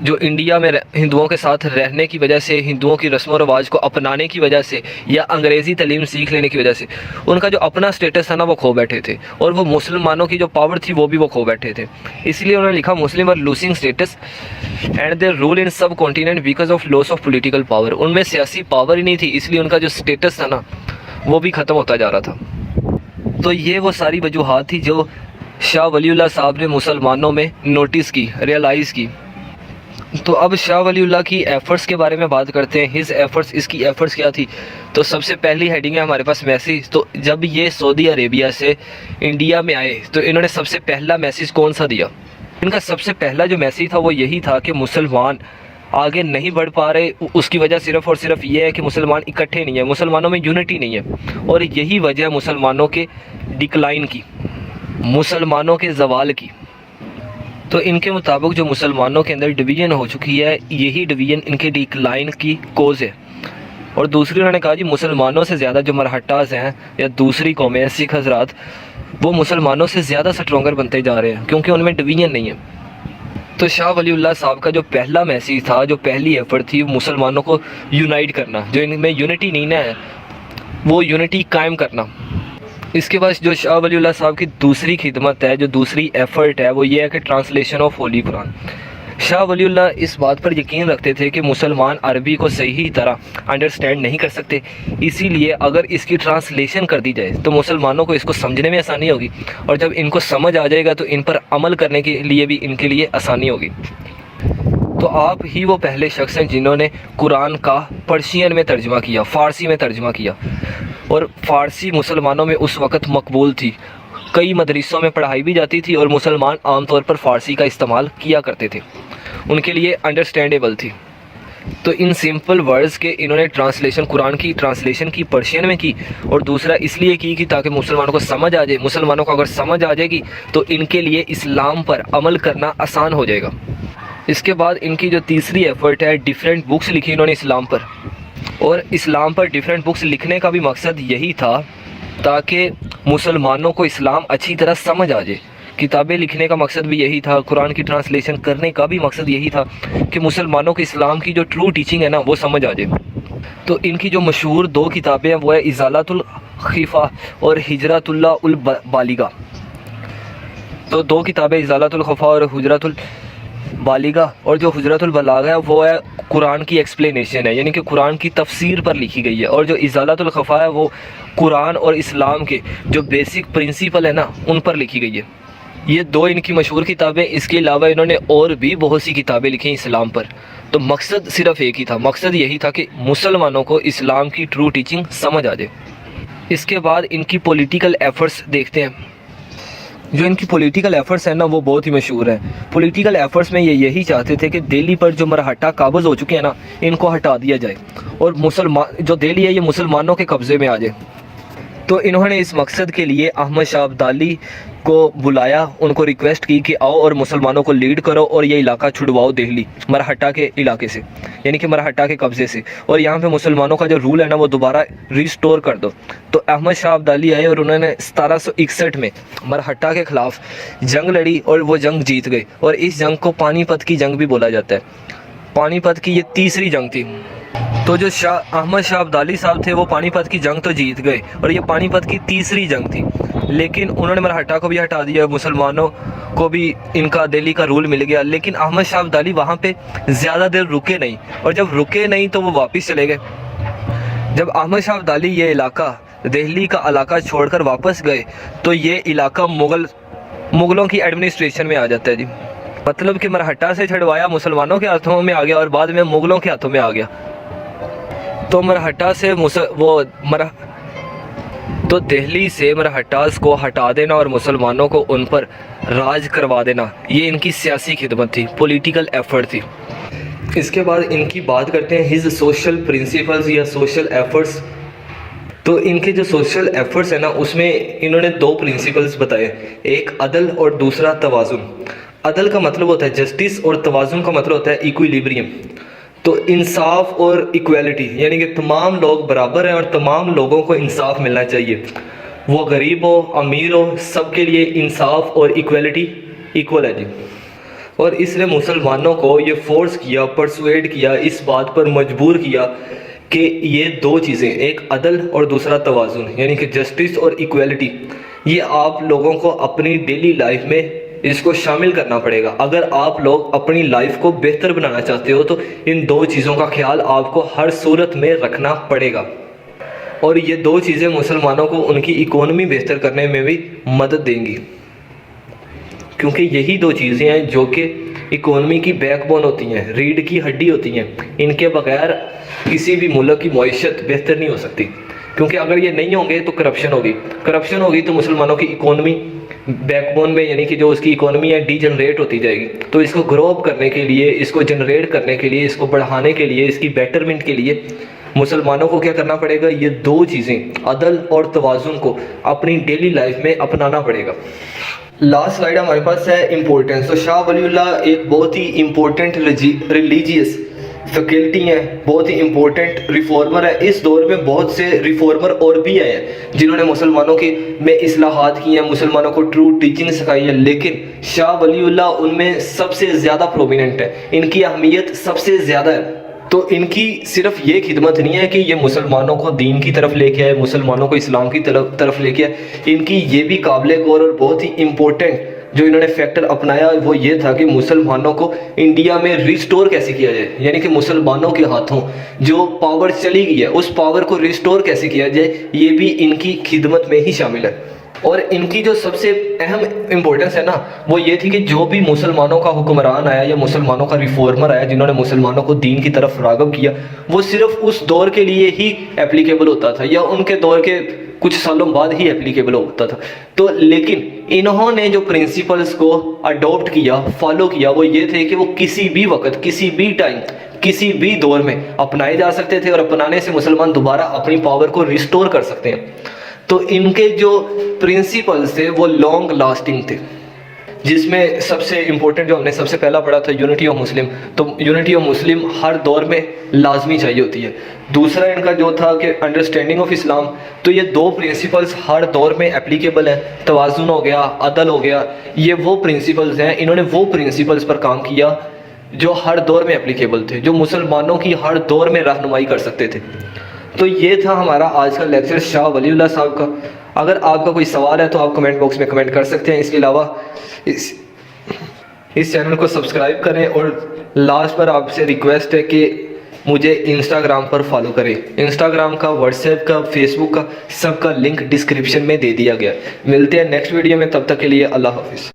جو انڈیا میں ہندوؤں کے ساتھ رہنے کی وجہ سے، ہندوؤں کی رسم و رواج کو اپنانے کی وجہ سے یا انگریزی تعلیم سیکھ لینے کی وجہ سے ان کا جو اپنا سٹیٹس تھا نا وہ کھو بیٹھے تھے، اور وہ مسلمانوں کی جو پاور تھی وہ بھی وہ کھو بیٹھے تھے۔ اس لیے انہوں نے لکھا Muslim are losing status and their role in subcontinent because of loss of political power. ان میں سیاسی پاور ہی نہیں تھی، اس لیے ان کا جو سٹیٹس تھا نا وہ بھی ختم ہوتا جا رہا تھا۔ تو یہ وہ ساری وجوہات تھی جو شاہ ولی اللہ صاحب نے مسلمانوں میں نوٹس کی، ریئلائز کی۔ تو اب شاہ ولی اللہ کی ایفرٹس کے بارے میں بات کرتے ہیں۔ ہز ایفرٹس، اس کی ایفرٹس کیا تھی؟ تو سب سے پہلی ہیڈنگ ہے ہمارے پاس میسیج۔ تو جب یہ سعودی عربیہ سے انڈیا میں آئے تو انہوں نے سب سے پہلا میسیج کون سا دیا؟ ان کا سب سے پہلا جو میسیج تھا وہ یہی تھا کہ مسلمان آگے نہیں بڑھ پا رہے، اس کی وجہ صرف اور صرف یہ ہے کہ مسلمان اکٹھے نہیں ہیں، مسلمانوں میں یونٹی نہیں ہے، اور یہی وجہ ہے مسلمانوں کے ڈکلائن کی، مسلمانوں کے زوال کی۔ تو ان کے مطابق جو مسلمانوں کے اندر ڈویژن ہو چکی ہے، یہی ڈویژن ان کے ڈکلائن کی کوز ہے۔ اور دوسری انہوں نے کہا جی مسلمانوں سے زیادہ جو مرہٹاز ہیں یا دوسری قومیں ہیں، سکھ حضرات، وہ مسلمانوں سے زیادہ سٹرونگر بنتے جا رہے ہیں کیونکہ ان میں ڈویژن نہیں ہے۔ تو شاہ ولی اللہ صاحب کا جو پہلا میسیج تھا، جو پہلی ایفرٹ تھی، مسلمانوں کو یونائٹ کرنا، جو ان میں یونٹی نہیں ہے وہ یونٹی قائم کرنا۔ اس کے بعد جو شاہ ولی اللہ صاحب کی دوسری خدمت ہے، جو دوسری ایفرٹ ہے، وہ یہ ہے کہ ٹرانسلیشن آف ہولی قرآن۔ شاہ ولی اللہ اس بات پر یقین رکھتے تھے کہ مسلمان عربی کو صحیح طرح انڈرسٹینڈ نہیں کر سکتے، اسی لیے اگر اس کی ٹرانسلیشن کر دی جائے تو مسلمانوں کو اس کو سمجھنے میں آسانی ہوگی، اور جب ان کو سمجھ آ جائے گا تو ان پر عمل کرنے کے لیے بھی ان کے لیے آسانی ہوگی۔ تو آپ ہی وہ پہلے شخص ہیں جنہوں نے قرآن کا پرشین میں ترجمہ کیا، فارسی میں ترجمہ کیا، اور فارسی مسلمانوں میں اس وقت مقبول تھی، کئی مدرسوں میں پڑھائی بھی جاتی تھی، اور مسلمان عام طور پر فارسی کا استعمال کیا کرتے تھے، ان کے لیے انڈرسٹینڈیبل تھی۔ تو ان سمپل ورڈز کے انہوں نے ٹرانسلیشن، قرآن کی ٹرانسلیشن کی، پرشین میں کی، اور دوسرا اس لیے کی کہ تاکہ مسلمانوں کو سمجھ آ جائے۔ مسلمانوں کو اگر سمجھ آ جائے گی تو ان کے لیے اسلام پر عمل کرنا آسان ہو جائے گا۔ اس کے بعد ان کی جو تیسری ایفرٹ ہے، ڈیفرنٹ بکس لکھی انہوں نے اسلام پر، اور اسلام پر ڈیفرنٹ بکس لکھنے کا بھی مقصد یہی تھا تاکہ مسلمانوں کو اسلام اچھی طرح سمجھ آ جائے۔ کتابیں لکھنے کا مقصد بھی یہی تھا، قرآن کی ٹرانسلیشن کرنے کا بھی مقصد یہی تھا کہ مسلمانوں کو اسلام کی جو ٹرو ٹیچنگ ہے نا وہ سمجھ آ جائے۔ تو ان کی جو مشہور دو کتابیں ہیں وہ ہے ازالۃ الخفا اور حجرۃ اللہ البالغہ۔ تو دو کتابیں ازالۃ الخفا اور حجرۃ البالغہ، اور جو حجرۃ البلاغہ ہے وہ ہے قرآن کی ایکسپلینیشن ہے، یعنی کہ قرآن کی تفسیر پر لکھی گئی ہے، اور جو ازالۃ الخفا ہے وہ قرآن اور اسلام کے جو بیسک پرنسپل ہے نا ان پر لکھی گئی ہے۔ یہ دو ان کی مشہور کتابیں۔ اس کے علاوہ انہوں نے اور بھی بہت سی کتابیں لکھی اسلام پر، تو مقصد صرف ایک ہی تھا، مقصد یہی تھا کہ مسلمانوں کو اسلام کی ٹرو ٹیچنگ سمجھ آ جائے۔ اس کے بعد ان کی پولیٹیکل ایفرٹس دیکھتے ہیں۔ جو ان کی پولیٹیکل ایفرٹس ہیں نا وہ بہت ہی مشہور ہیں۔ پولیٹیکل ایفرٹس میں یہ یہی چاہتے تھے کہ دہلی پر جو مرہٹہ قابض ہو چکے ہیں نا ان کو ہٹا دیا جائے، اور جو دہلی ہے یہ مسلمانوں کے قبضے میں آ جائے۔ تو انہوں نے اس مقصد کے لیے احمد شاہ ابدالی کو بلایا، ان کو ریکویسٹ کی کہ آؤ اور مسلمانوں کو لیڈ کرو اور یہ علاقہ چھڑواؤ دہلی مرہٹہ کے علاقے سے، یعنی کہ مرہٹہ کے قبضے سے، اور یہاں پہ مسلمانوں کا جو رول ہے نا وہ دوبارہ ریسٹور کر دو۔ تو احمد شاہ ابدالی آئے اور انہوں نے 1761 میں مرہٹہ کے خلاف جنگ لڑی، اور وہ جنگ جیت گئے، اور اس جنگ کو پانی پت کی جنگ بھی بولا جاتا ہے۔ پانی پت کی یہ تیسری جنگ تھی۔ تو جو احمد شاہ ابدالی صاحب تھے وہ پانی پت کی جنگ تو جیت گئے، اور یہ پانی پت کی تیسری جنگ تھی، لیکن انہوں نے مرہٹہ کو بھی ہٹا دیا، مسلمانوں کو بھی ان کا دہلی کا رول مل گیا، لیکن احمد شاہ ابدالی وہاں پہ زیادہ دیر رکے نہیں، اور جب رکے نہیں تو وہ واپس چلے گئے۔ جب احمد شاہ ابدالی یہ علاقہ، دہلی کا علاقہ چھوڑ کر واپس گئے تو یہ علاقہ مغلوں کی ایڈمنسٹریشن میں آ جاتا ہے جی، مطلب کہ مرہٹہ سے چھڑوایا مسلمانوں کے ہاتھوں میں آ گیا، اور بعد میں مغلوں کے ہاتھوں میں آ گیا۔ تو مرہٹہ سے تو دہلی سے مرہٹاز کو ہٹا دینا اور مسلمانوں کو ان پر راج کروا دینا، یہ ان کی سیاسی خدمت تھی، پولیٹیکل ایفرٹ تھی۔ اس کے بعد ان کی بات کرتے ہیں ہز سوشل پرنسپلز یا سوشل ایفرٹس۔ تو ان کے جو سوشل ایفرٹس ہیں نا اس میں انہوں نے دو پرنسپلز بتائے، ایک عدل اور دوسرا توازن۔ عدل کا مطلب ہوتا ہے جسٹس، اور توازن کا مطلب ہوتا ہے ایکویلیبریم۔ تو انصاف اور ایکویلٹی، یعنی کہ تمام لوگ برابر ہیں اور تمام لوگوں کو انصاف ملنا چاہیے، وہ غریب ہو امیر ہو، سب کے لیے انصاف اور ایکویلٹی ایکول ہے جی۔ اور اس نے مسلمانوں کو یہ فورس کیا، پرسویڈ کیا، اس بات پر مجبور کیا کہ یہ دو چیزیں، ایک عدل اور دوسرا توازن، یعنی کہ جسٹس اور ایکویلٹی، یہ آپ لوگوں کو اپنی ڈیلی لائف میں اس کو شامل کرنا پڑے گا۔ اگر آپ لوگ اپنی لائف کو بہتر بنانا چاہتے ہو تو ان دو چیزوں کا خیال آپ کو ہر صورت میں رکھنا پڑے گا، اور یہ دو چیزیں مسلمانوں کو ان کی اکانومی بہتر کرنے میں بھی مدد دیں گی، کیونکہ یہی دو چیزیں ہیں جو کہ اکانومی کی بیک بون ہوتی ہیں، ریڑھ کی ہڈی ہوتی ہیں۔ ان کے بغیر کسی بھی ملک کی معیشت بہتر نہیں ہو سکتی، کیونکہ اگر یہ نہیں ہوں گے تو کرپشن ہوگی تو مسلمانوں کی اکانومی بیک بون میں، یعنی کہ جو اس کی اکانومی ہے، ڈی جنریٹ ہوتی جائے گی۔ تو اس کو گرو اپ کرنے کے لیے، اس کو جنریٹ کرنے کے لیے، اس کو بڑھانے کے لیے، اس کی بیٹرمنٹ کے لیے مسلمانوں کو کیا کرنا پڑے گا؟ یہ دو چیزیں، عدل اور توازن کو اپنی ڈیلی لائف میں اپنانا پڑے گا۔ لاسٹ سلائیڈ ہمارے پاس ہے امپورٹنس۔ تو شاہ ولی اللہ ایک بہت ہی امپورٹنٹ ریلیجیس فیکلٹی ہے، بہت ہی امپورٹنٹ ریفارمر ہے۔ اس دور میں بہت سے ریفارمر اور بھی آئے ہیں جنہوں نے مسلمانوں کے میں اصلاحات کی ہیں، مسلمانوں کو ٹرو ٹیچنگ سکھائی ہے، لیکن شاہ ولی اللہ ان میں سب سے زیادہ پرومیننٹ ہے، ان کی اہمیت سب سے زیادہ ہے۔ تو ان کی صرف یہ خدمت نہیں ہے کہ یہ مسلمانوں کو دین کی طرف لے کے آئے، مسلمانوں کو اسلام کی طرف لے کے آئے، ان کی یہ بھی قابل غور اور بہت ہی امپورٹنٹ جو انہوں نے فیکٹر اپنایا وہ یہ تھا کہ مسلمانوں کو انڈیا میں ریسٹور کیسے کیا جائے، یعنی کہ مسلمانوں کے ہاتھوں جو پاور چلی گئی ہے اس پاور کو ریسٹور کیسے کیا جائے، یہ بھی ان کی خدمت میں ہی شامل ہے۔ اور ان کی جو سب سے اہم امپورٹنس ہے نا، وہ یہ تھی کہ جو بھی مسلمانوں کا حکمران آیا یا مسلمانوں کا ریفارمر آیا جنہوں نے مسلمانوں کو دین کی طرف راغب کیا، وہ صرف اس دور کے لیے ہی اپلیکیبل ہوتا تھا یا ان کے دور کے کچھ سالوں بعد ہی اپلیکیبل ہوتا تھا۔ تو لیکن انہوں نے جو پرنسپلز کو اڈاپٹ کیا، فالو کیا، وہ یہ تھے کہ وہ کسی بھی وقت، کسی بھی ٹائم، کسی بھی دور میں اپنائے جا سکتے تھے، اور اپنانے سے مسلمان دوبارہ اپنی پاور کو ریسٹور کر سکتے ہیں۔ تو ان کے جو پرنسپلز تھے وہ لانگ لاسٹنگ تھے، جس میں سب سے امپورٹنٹ جو ہم نے سب سے پہلا پڑھا تھا یونٹی آف مسلم۔ تو یونٹی آف مسلم ہر دور میں لازمی چاہیے ہوتی ہے۔ دوسرا ان کا جو تھا کہ انڈرسٹینڈنگ آف اسلام، تو یہ دو پرنسپلز ہر دور میں اپلیکیبل ہیں، توازن ہو گیا، عدل ہو گیا، یہ وہ پرنسپلز ہیں، انہوں نے وہ پرنسپلز پر کام کیا جو ہر دور میں اپلیکیبل تھے، جو مسلمانوں کی ہر دور میں رہنمائی کر سکتے تھے۔ تو یہ تھا ہمارا آج کا لیکچر شاہ ولی اللہ صاحب کا۔ اگر آپ کا کوئی سوال ہے تو آپ کمنٹ باکس میں کمنٹ کر سکتے ہیں۔ اس کے علاوہ اس چینل کو سبسکرائب کریں، اور لاسٹ پر آپ سے ریکویسٹ ہے کہ مجھے انسٹاگرام پر فالو کریں۔ انسٹاگرام کا، واٹس ایپ کا، فیس بک کا، سب کا لنک ڈسکرپشن میں دے دیا گیا۔ ملتے ہیں نیکسٹ ویڈیو میں، تب تک کے لیے اللہ حافظ۔